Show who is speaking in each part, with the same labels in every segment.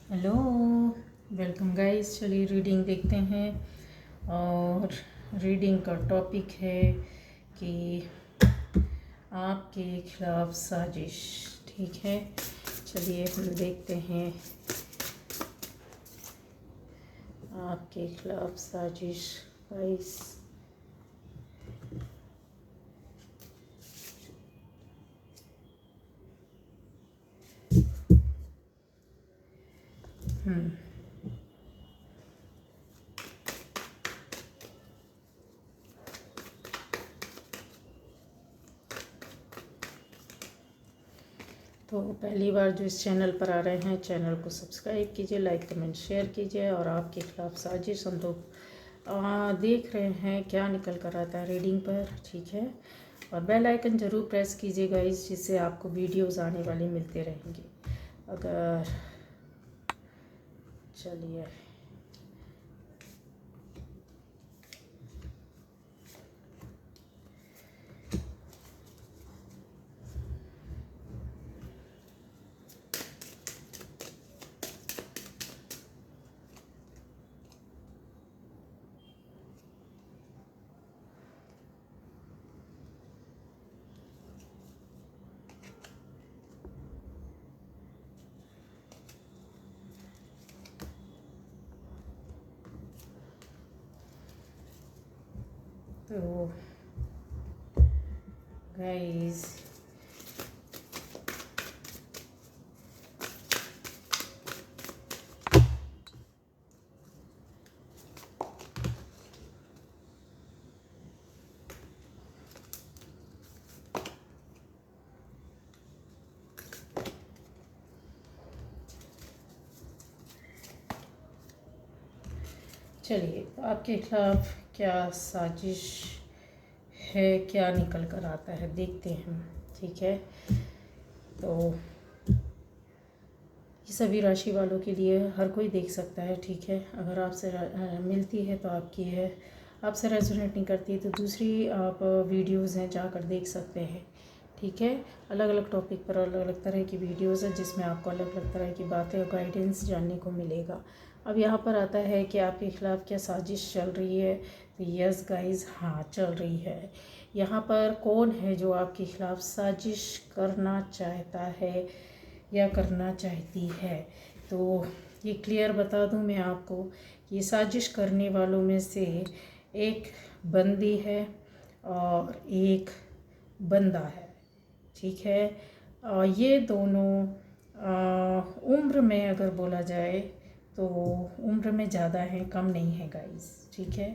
Speaker 1: Hello, welcome guys. चलिए reading देखते हैं। और रीडिंग का टॉपिक है कि आपके खिलाफ साजिश। ठीक है, चलिए हम देखते हैं आपके खिलाफ साजिश गाइस। तो पहली बार जो इस चैनल पर आ रहे हैं, चैनल को सब्सक्राइब कीजिए, लाइक कमेंट शेयर कीजिए। और आपके खिलाफ साजिश हम लोग देख रहे हैं क्या निकल कर आता है रीडिंग पर। ठीक है, और बेल आइकन ज़रूर प्रेस कीजिएगा जिससे आपको वीडियोस आने वाली मिलते रहेंगे। अगर चलिए तो गाइस, चलिए तो आपके खिलाफ क्या साजिश है, क्या निकल कर आता है देखते हैं। ठीक है, तो ये सभी राशि वालों के लिए हर कोई देख सकता है। ठीक है, अगर आपसे मिलती है तो आपकी है, आपसे रेजोनेट नहीं करती तो दूसरी आप वीडियोस हैं जाकर देख सकते हैं। ठीक है, अलग अलग टॉपिक पर अलग अलग तरह की वीडियोस है जिसमें आपको अलग अलग तरह की बातें और गाइडेंस जानने को मिलेगा। अब यहाँ पर आता है कि आपके खिलाफ़ क्या साजिश चल रही है। तो यस गाइस, हाँ चल रही है। यहाँ पर कौन है जो आपके खिलाफ़ साजिश करना चाहता है या करना चाहती है। तो ये क्लियर बता दूं मैं आपको, ये साजिश करने वालों में से एक बंदी है और एक बंदा है। ठीक है, ये दोनों उम्र में अगर बोला जाए तो उम्र में ज़्यादा हैं, कम नहीं है गाइस। ठीक है,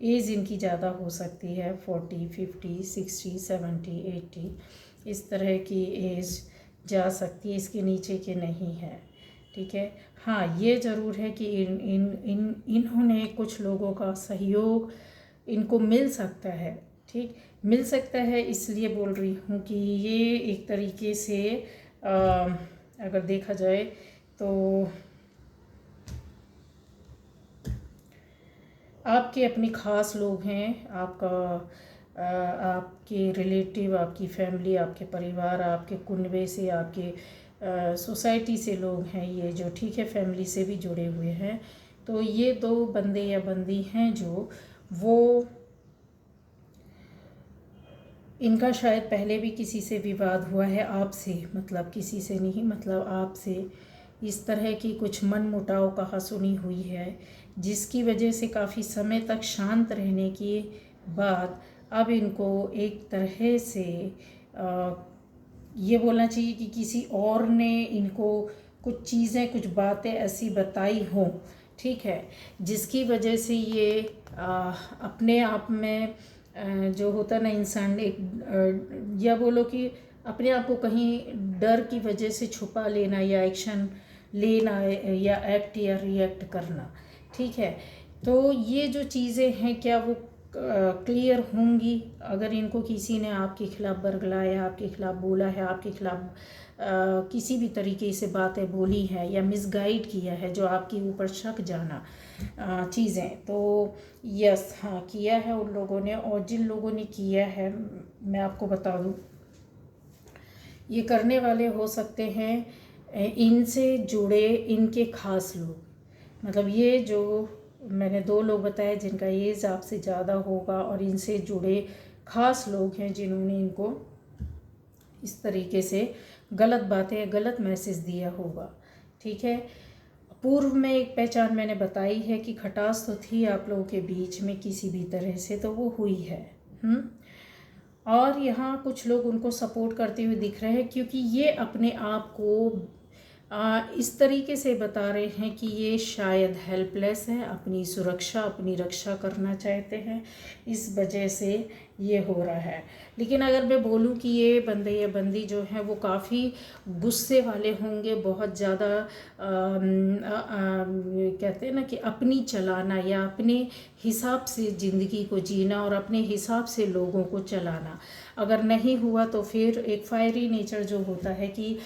Speaker 1: एज इनकी ज़्यादा हो सकती है, 40, 50, 60, 70, 80 इस तरह की एज जा सकती है, इसके नीचे के नहीं है। ठीक है, हाँ ये ज़रूर है कि इन्होंने कुछ लोगों का सहयोग इनको मिल सकता है। ठीक, मिल सकता है इसलिए बोल रही हूँ कि ये एक तरीके से अगर देखा जाए तो आपके अपने ख़ास लोग हैं। आपके रिलेटिव, आपकी फैमिली, आपके परिवार, आपके कुनबे से, आपके सोसाइटी से लोग हैं ये जो। ठीक है, फैमिली से भी जुड़े हुए हैं। तो ये दो बंदे या बंदी हैं जो वो इनका शायद पहले भी किसी से विवाद हुआ है, आपसे मतलब किसी से नहीं, मतलब आपसे इस तरह की कुछ मन मुटाव कहा सुनी हुई है जिसकी वजह से काफ़ी समय तक शांत रहने के बाद अब इनको एक तरह से ये बोलना चाहिए कि किसी और ने इनको कुछ चीज़ें, कुछ बातें ऐसी बताई हों। ठीक है, जिसकी वजह से ये अपने आप में जो होता ना इंसान एक या बोलो कि अपने आप को कहीं डर की वजह से छुपा लेना या एक्शन लेना या एक्ट या रिएक्ट करना। ठीक है, तो ये जो चीज़ें हैं क्या वो क्लियर होंगी अगर इनको किसी ने आपके खिलाफ़ बरगलाया, आपके खिलाफ़ बोला है, आपके खिलाफ़ किसी भी तरीके से बातें बोली हैं या मिसगाइड किया है, जो आपके ऊपर शक जाना चीज़ें। तो यस, हाँ किया है उन लोगों ने। और जिन लोगों ने किया है मैं आपको बता दूँ, ये करने वाले हो सकते हैं इनसे जुड़े इनके ख़ास लोग, मतलब ये जो मैंने 2 लोग बताए जिनका एज आपसे ज़्यादा होगा और इनसे जुड़े ख़ास लोग हैं जिन्होंने इनको इस तरीके से गलत बातें, गलत मैसेज दिया होगा। ठीक है, पूर्व में एक पहचान मैंने बताई है कि खटास तो थी आप लोगों के बीच में किसी भी तरह से, तो वो हुई है। और यहाँ कुछ लोग उनको सपोर्ट करते हुए दिख रहे हैं क्योंकि ये अपने आप को इस तरीके से बता रहे हैं कि ये शायद हेल्पलेस है, अपनी सुरक्षा, अपनी रक्षा करना चाहते हैं, इस वजह से ये हो रहा है। लेकिन अगर मैं बोलूँ कि ये बंदे या बंदी जो है वो काफ़ी गुस्से वाले होंगे, बहुत ज़्यादा कहते हैं ना कि अपनी चलाना या अपने हिसाब से ज़िंदगी को जीना और अपने हिसाब से लोगों को चलाना, अगर नहीं हुआ तो फिर एक फायरी नेचर जो होता है कि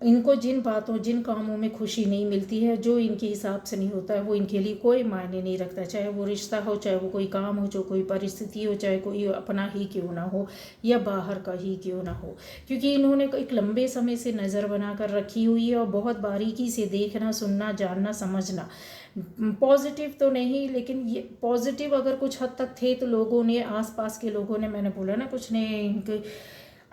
Speaker 1: इनको जिन बातों, जिन कामों में खुशी नहीं मिलती है, जो इनके हिसाब से नहीं होता है, वो इनके लिए कोई मायने नहीं रखता। चाहे वो रिश्ता हो, चाहे वो कोई काम हो, जो कोई परिस्थिति हो, चाहे कोई अपना ही क्यों ना हो या बाहर का ही क्यों ना हो, क्योंकि इन्होंने एक लंबे समय से नज़र बना कर रखी हुई है और बहुत बारीकी से देखना, सुनना, जानना, समझना। पॉजिटिव तो नहीं, लेकिन ये पॉजिटिव अगर कुछ हद तक थे तो लोगों ने, आसपास के लोगों ने, मैंने बोला ना, कुछ ने इनके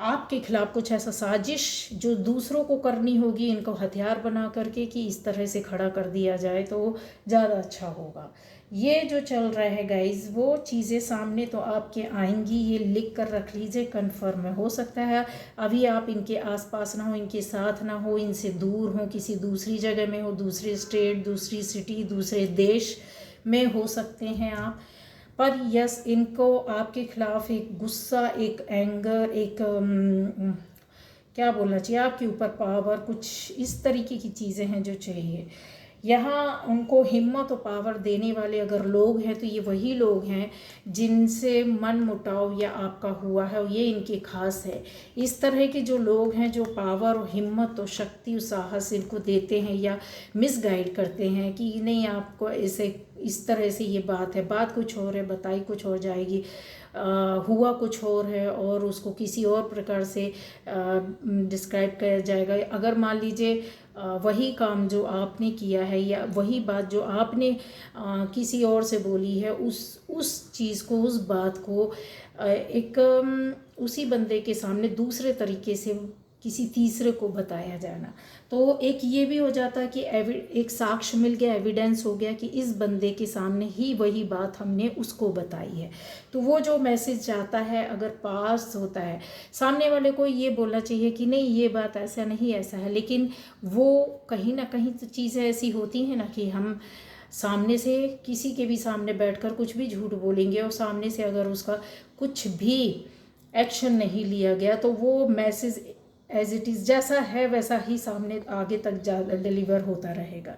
Speaker 1: आपके खिलाफ कुछ ऐसा साजिश जो दूसरों को करनी होगी, इनको हथियार बना करके कि इस तरह से खड़ा कर दिया जाए तो ज़्यादा अच्छा होगा। ये जो चल रहा है गाइज, वो चीज़ें सामने तो आपके आएंगी, ये लिख कर रख लीजिए, कन्फर्म है। हो सकता है अभी आप इनके आसपास ना हो, इनके साथ ना हो, इनसे दूर हो, किसी दूसरी जगह में हो, दूसरे स्टेट, दूसरी सिटी, दूसरे देश में हो सकते हैं आप, पर यस, इनको आपके खिलाफ एक गुस्सा, एक एंगर, एक क्या बोलना चाहिए, आपके ऊपर पावर, कुछ इस तरीके की चीज़ें हैं जो चाहिए। यहाँ उनको हिम्मत और पावर देने वाले अगर लोग हैं तो ये वही लोग हैं जिनसे मन मुटाव या आपका हुआ है, और ये इनके खास है। इस तरह के जो लोग हैं जो पावर और हिम्मत और शक्ति और साहस इनको देते हैं या मिसगाइड करते हैं कि नहीं, आपको ऐसे इस तरह से ये बात है, बात कुछ और है, बताई कुछ और जाएगी, हुआ कुछ और है और उसको किसी और प्रकार से डिस्क्राइब किया जाएगा। अगर मान लीजिए वही काम जो आपने किया है या वही बात जो आपने किसी और से बोली है, उस चीज़ को, उस बात को एक उसी बंदे के सामने दूसरे तरीके से किसी तीसरे को बताया जाना, तो एक ये भी हो जाता है कि एक साक्ष्य मिल गया, एविडेंस हो गया कि इस बंदे के सामने ही वही बात हमने उसको बताई है। तो वो जो मैसेज जाता है, अगर पास होता है, सामने वाले को ये बोलना चाहिए कि नहीं, ये बात ऐसा नहीं, ऐसा है, लेकिन वो कहीं ना कहीं तो चीज़ें ऐसी होती हैं ना कि हम सामने से किसी के भी सामने बैठकर कुछ भी झूठ बोलेंगे और सामने से अगर उसका कुछ भी एक्शन नहीं लिया गया तो वो मैसेज एज इट इज़ जैसा है वैसा ही सामने आगे तक डिलीवर होता रहेगा।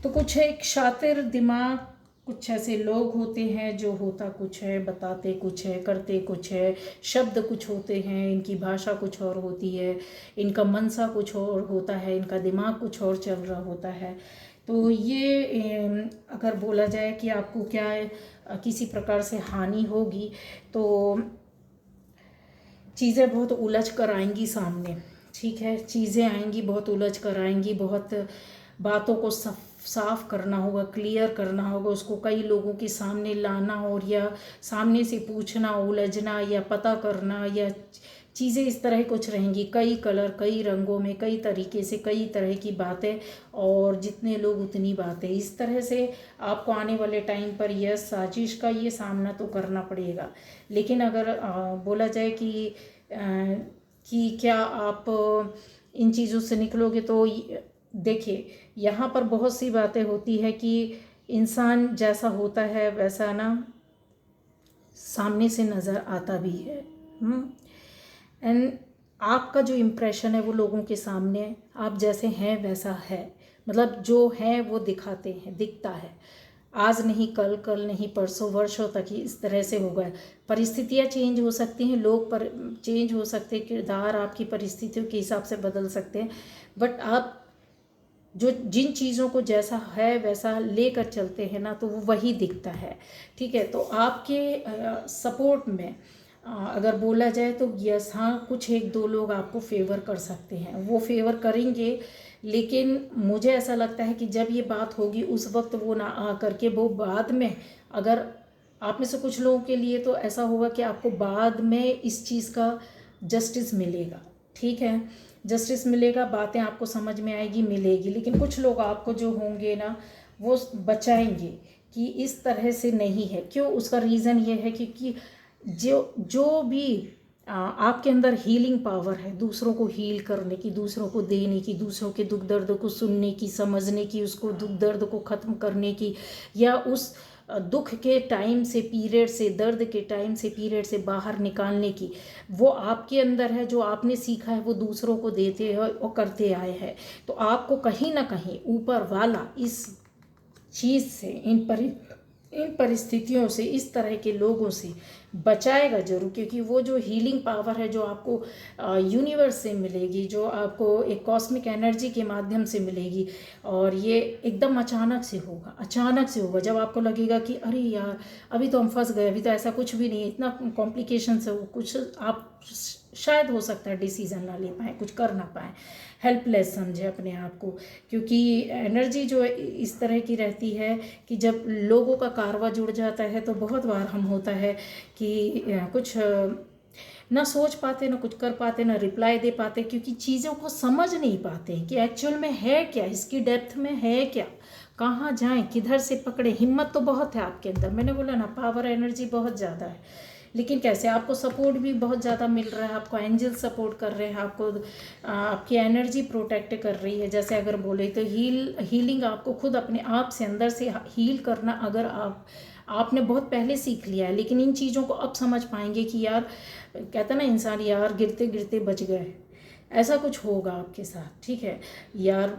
Speaker 1: तो कुछ एक शातिर दिमाग, कुछ ऐसे लोग होते हैं जो होता कुछ है, बताते कुछ है, करते कुछ है, शब्द कुछ होते हैं, इनकी भाषा कुछ और होती है, इनका मनसा कुछ और होता है, इनका दिमाग कुछ और चल रहा होता है। तो ये अगर बोला जाए कि आपको क्या किसी प्रकार से हानि होगी तो चीज़ें बहुत उलझ कर आएंगी सामने। ठीक है, चीज़ें आएंगी, बहुत उलझ कर आएंगी, बहुत बातों को साफ करना होगा, क्लियर करना होगा, उसको कई लोगों के सामने लाना और या सामने से पूछना, उलझना या पता करना, या चीज़ें इस तरह कुछ रहेंगी, कई कलर, कई रंगों में, कई तरीके से, कई तरह की बातें, और जितने लोग उतनी बातें। इस तरह से आपको आने वाले टाइम पर यह साजिश का ये सामना तो करना पड़ेगा। लेकिन अगर बोला जाए कि क्या आप इन चीज़ों से निकलोगे, तो देखिए, यहाँ पर बहुत सी बातें होती है कि इंसान जैसा होता है वैसा ना सामने से नज़र आता भी है। एंड आपका जो इम्प्रेशन है वो लोगों के सामने आप जैसे हैं वैसा है, मतलब जो है वो दिखाते हैं, दिखता है। आज नहीं कल, कल नहीं परसों, वर्षों तक ही इस तरह से होगा। परिस्थितियाँ चेंज हो सकती हैं, लोग पर चेंज हो सकते हैं, किरदार आपकी परिस्थितियों के हिसाब से बदल सकते हैं, बट आप जो जिन चीज़ों को जैसा है वैसा लेकर चलते हैं ना, तो वो वही दिखता है। ठीक है, तो आपके सपोर्ट में अगर बोला जाए तो यस हाँ, कुछ एक दो लोग आपको फेवर कर सकते हैं, वो फेवर करेंगे। लेकिन मुझे ऐसा लगता है कि जब ये बात होगी उस वक्त वो ना आ करके वो बाद में, अगर आप में से कुछ लोगों के लिए तो ऐसा होगा कि आपको बाद में इस चीज़ का जस्टिस मिलेगा, ठीक है, जस्टिस मिलेगा, बातें आपको समझ में आएगी, मिलेगी। लेकिन कुछ लोग आपको जो होंगे ना वो बचाएंगे कि इस तरह से नहीं है। क्यों? उसका रीज़न ये है क्योंकि जो भी आपके अंदर हीलिंग पावर है, दूसरों को हील करने की, दूसरों को देने की, दूसरों के दुख दर्द को सुनने की, समझने की, उसको दुख दर्द को ख़त्म करने की, या उस दुख के टाइम से, पीरियड से, दर्द के टाइम से, पीरियड से बाहर निकालने की, वो आपके अंदर है। जो आपने सीखा है वो दूसरों को देते हैं और करते आए हैं। तो आपको कहीं ना कहीं ऊपर वाला इस चीज़ से, इन परिस्थितियों से, इस तरह के लोगों से बचाएगा जरूर। क्योंकि वो जो हीलिंग पावर है जो आपको यूनिवर्स से मिलेगी, जो आपको एक कॉस्मिक एनर्जी के माध्यम से मिलेगी, और ये एकदम अचानक से होगा, अचानक से होगा। जब आपको लगेगा कि अरे यार अभी तो हम फंस गए, अभी तो ऐसा कुछ भी नहीं है, इतना कॉम्प्लिकेशन से कुछ आप शायद हो सकता है डिसीज़न ना ले पाएँ, कुछ कर ना पाएँ, हेल्पलेस समझे अपने आप को। क्योंकि एनर्जी जो है इस तरह की रहती है कि जब लोगों का कारवा जुड़ जाता है तो बहुत बार हम होता है कि कुछ ना सोच पाते, ना कुछ कर पाते, ना रिप्लाई दे पाते, क्योंकि चीज़ों को समझ नहीं पाते कि एक्चुअल में है क्या, इसकी डेप्थ में है क्या, कहाँ जाएं, किधर से पकड़े। हिम्मत तो बहुत है आपके अंदर, मैंने बोला ना पावर एनर्जी बहुत ज़्यादा है, लेकिन कैसे आपको सपोर्ट भी बहुत ज़्यादा मिल रहा है, आपको एंजल सपोर्ट कर रहे हैं, आपको आपकी एनर्जी प्रोटेक्ट कर रही है। जैसे अगर बोले तो हीलिंग आपको खुद अपने आप से अंदर से हील करना, अगर आपने बहुत पहले सीख लिया है, लेकिन इन चीज़ों को अब समझ पाएंगे कि यार कहता ना इंसान, यार गिरते गिरते बच गए, ऐसा कुछ होगा आपके साथ, ठीक है यार।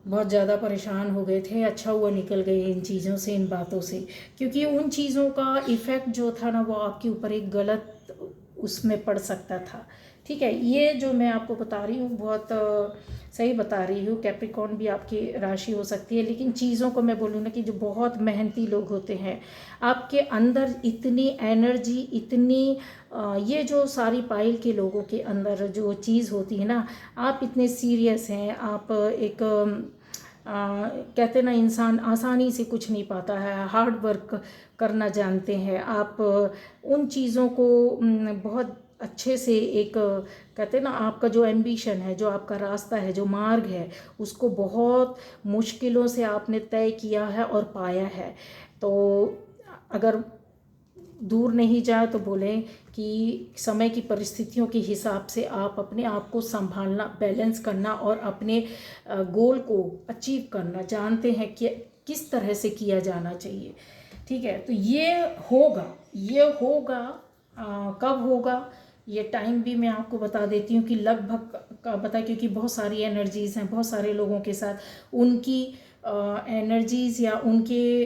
Speaker 1: बहुत ज़्यादा परेशान हो गए थे, अच्छा हुआ निकल गए इन चीज़ों से, इन बातों से, क्योंकि उन चीज़ों का इफ़ेक्ट जो था ना वो आपके ऊपर एक गलत उसमें पड़ सकता था, ठीक है। ये जो मैं आपको बता रही हूँ बहुत सही बता रही हूँ। कैप्रिकॉर्न भी आपकी राशि हो सकती है, लेकिन चीज़ों को मैं बोलूँ ना कि जो बहुत मेहनती लोग होते हैं, आपके अंदर इतनी एनर्जी, इतनी ये जो सारी पाइल के लोगों के अंदर जो चीज़ होती है ना, आप इतने सीरियस हैं, आप एक कहते ना इंसान आसानी से कुछ नहीं पाता है, हार्ड वर्क करना जानते हैं आप, उन चीज़ों को बहुत अच्छे से एक कहते ना, आपका जो एम्बिशन है, जो आपका रास्ता है, जो मार्ग है, उसको बहुत मुश्किलों से आपने तय किया है और पाया है। तो अगर दूर नहीं जाए तो बोलें कि समय की परिस्थितियों के हिसाब से आप अपने आप को संभालना, बैलेंस करना और अपने गोल को अचीव करना जानते हैं कि किस तरह से किया जाना चाहिए, ठीक है। तो ये होगा, ये होगा। कब होगा ये टाइम भी मैं आपको बता देती हूँ कि लगभग का बता, क्योंकि बहुत सारी एनर्जीज़ हैं, बहुत सारे लोगों के साथ उनकी एनर्जीज़ या उनके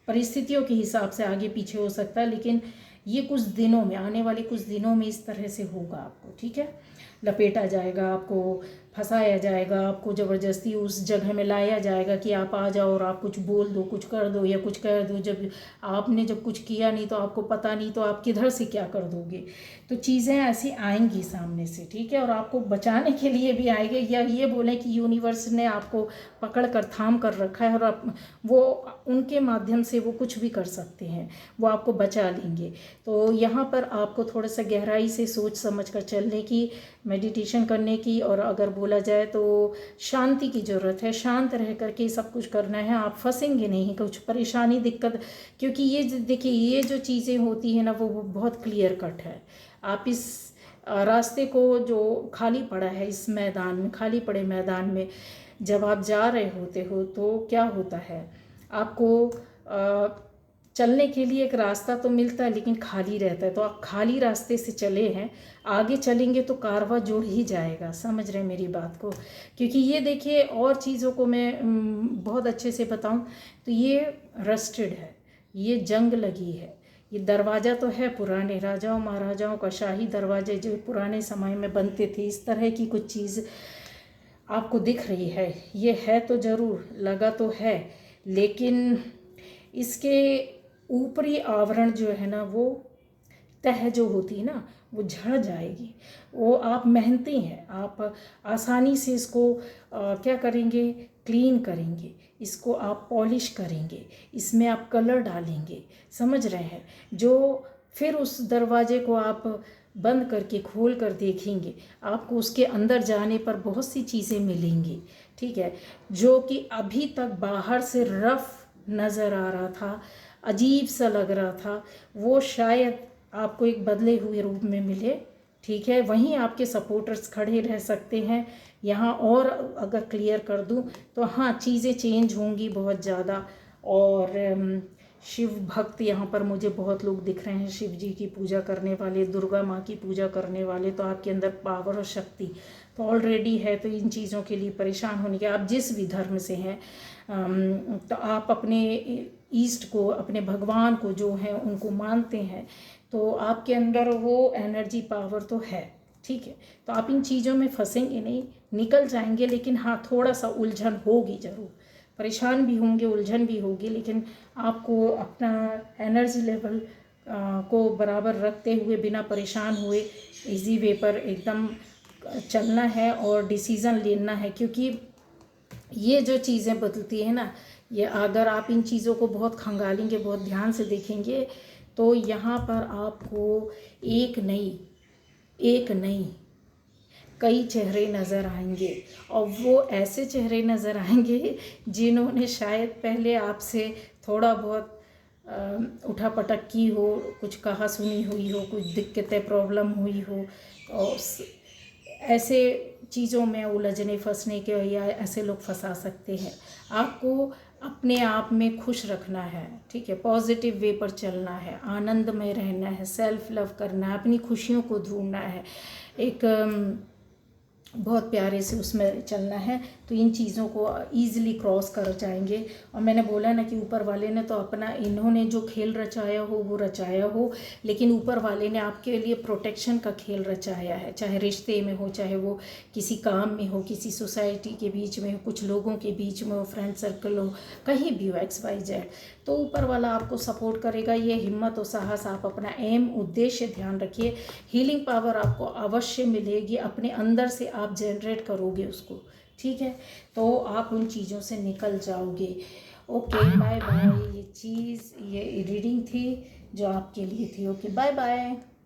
Speaker 1: परिस्थितियों के हिसाब से आगे पीछे हो सकता है। लेकिन ये कुछ दिनों में, आने वाले कुछ दिनों में इस तरह से होगा आपको, ठीक है। लपेटा जाएगा, आपको फंसाया जाएगा, आपको ज़बरदस्ती उस जगह में लाया जाएगा कि आप आ जाओ और आप कुछ बोल दो, कुछ कर दो या कुछ कर दो। जब आपने जब कुछ किया नहीं तो आपको पता नहीं, तो आप किधर से क्या कर दोगे। तो चीज़ें ऐसी आएंगी सामने से, ठीक है। और आपको बचाने के लिए भी आएंगे, या ये बोलें कि यूनिवर्स ने आपको पकड़ कर थाम कर रखा है और आप वो उनके माध्यम से वो कुछ भी कर सकते हैं, वो आपको बचा लेंगे। तो यहाँ पर आपको थोड़ा सा गहराई से सोच समझ कर चलने की, मेडिटेशन करने की, और अगर बोला जाए तो शांति की ज़रूरत है। शांत रह करके सब कुछ करना है, आप फंसेंगे नहीं कुछ परेशानी दिक्कत। क्योंकि ये देखिए, ये जो चीज़ें होती हैं ना वो बहुत क्लियर कट है। आप इस रास्ते को जो खाली पड़ा है, इस मैदान में, खाली पड़े मैदान में जब आप जा रहे होते हो तो क्या होता है, आपको चलने के लिए एक रास्ता तो मिलता है लेकिन खाली रहता है। तो आप खाली रास्ते से चले हैं, आगे चलेंगे तो कारवां जुड़ ही जाएगा, समझ रहे हैं मेरी बात को। क्योंकि ये देखिए, और चीज़ों को मैं बहुत अच्छे से बताऊं तो ये रस्टेड है, ये जंग लगी है। ये दरवाज़ा तो है पुराने राजाओं महाराजाओं का, शाही दरवाजे जो पुराने समय में बनते थे, इस तरह की कुछ चीज़ आपको दिख रही है। ये है तो ज़रूर, लगा तो है, लेकिन इसके ऊपरी आवरण जो है ना वो तह जो होती है ना वो झड़ जाएगी। वो आप मेहनती हैं, आप आसानी से इसको क्या करेंगे, क्लीन करेंगे, इसको आप पॉलिश करेंगे, इसमें आप कलर डालेंगे, समझ रहे हैं। जो फिर उस दरवाजे को आप बंद करके खोल कर देखेंगे, आपको उसके अंदर जाने पर बहुत सी चीज़ें मिलेंगी, ठीक है, जो कि अभी तक बाहर से रफ नज़र आ रहा था, अजीब सा लग रहा था, वो शायद आपको एक बदले हुए रूप में मिले, ठीक है। वहीं आपके सपोर्टर्स खड़े रह सकते हैं। यहाँ और अगर क्लियर कर दूँ तो हाँ, चीज़ें चेंज होंगी बहुत ज़्यादा। और शिव भक्त यहाँ पर मुझे बहुत लोग दिख रहे हैं, शिव जी की पूजा करने वाले, दुर्गा माँ की पूजा करने वाले। तो आपके अंदर पावर और शक्ति तो ऑलरेडी है। तो इन चीज़ों के लिए परेशान होने के, आप जिस भी धर्म से हैं तो आप अपने ईस्ट को, अपने भगवान को जो है उनको मानते हैं, तो आपके अंदर वो एनर्जी पावर तो है, ठीक है। तो आप इन चीज़ों में फंसेंगे नहीं, निकल जाएंगे। लेकिन हाँ, थोड़ा सा उलझन होगी ज़रूर, परेशान भी होंगे, उलझन भी होगी, लेकिन आपको अपना एनर्जी लेवल को बराबर रखते हुए, बिना परेशान हुए, इजी वे पर एकदम चलना है और डिसीज़न लेना है। क्योंकि ये जो चीज़ें बदलती है ना, ये अगर आप इन चीज़ों को बहुत खंगालेंगे, बहुत ध्यान से देखेंगे, तो यहाँ पर आपको एक नहीं कई चेहरे नज़र आएंगे। और वो ऐसे चेहरे नज़र आएंगे जिन्होंने शायद पहले आपसे थोड़ा बहुत उठापटक की हो, कुछ कहा सुनी हुई हो, कुछ दिक्कतें प्रॉब्लम हुई हो, और ऐसे चीज़ों में उलझने फंसने के, या ऐसे लोग फंसा सकते हैं। आपको अपने आप में खुश रखना है, ठीक है, पॉजिटिव वे पर चलना है, आनंद में रहना है, सेल्फ लव करना है, अपनी खुशियों को ढूंढना है, एक बहुत प्यारे से उसमें चलना है। तो इन चीज़ों को ईज़िली क्रॉस कर जाएंगे। और मैंने बोला ना कि ऊपर वाले ने तो अपना, इन्होंने जो खेल रचाया हो वो रचाया हो, लेकिन ऊपर वाले ने आपके लिए प्रोटेक्शन का खेल रचाया है। चाहे रिश्ते में हो, चाहे वो किसी काम में हो, किसी सोसाइटी के बीच में हो, कुछ लोगों के बीच में हो, फ्रेंड सर्कल हो, कहीं भी हो, XYZ, तो ऊपर वाला आपको सपोर्ट करेगा। ये हिम्मत और साहस, आप अपना एम, उद्देश्य ध्यान रखिए। हीलिंग पावर आपको अवश्य मिलेगी, अपने अंदर से आप जनरेट करोगे उसको, ठीक है। तो आप उन चीज़ों से निकल जाओगे। Okay, bye bye. ये रीडिंग थी जो आपके लिए थी। Okay, bye bye.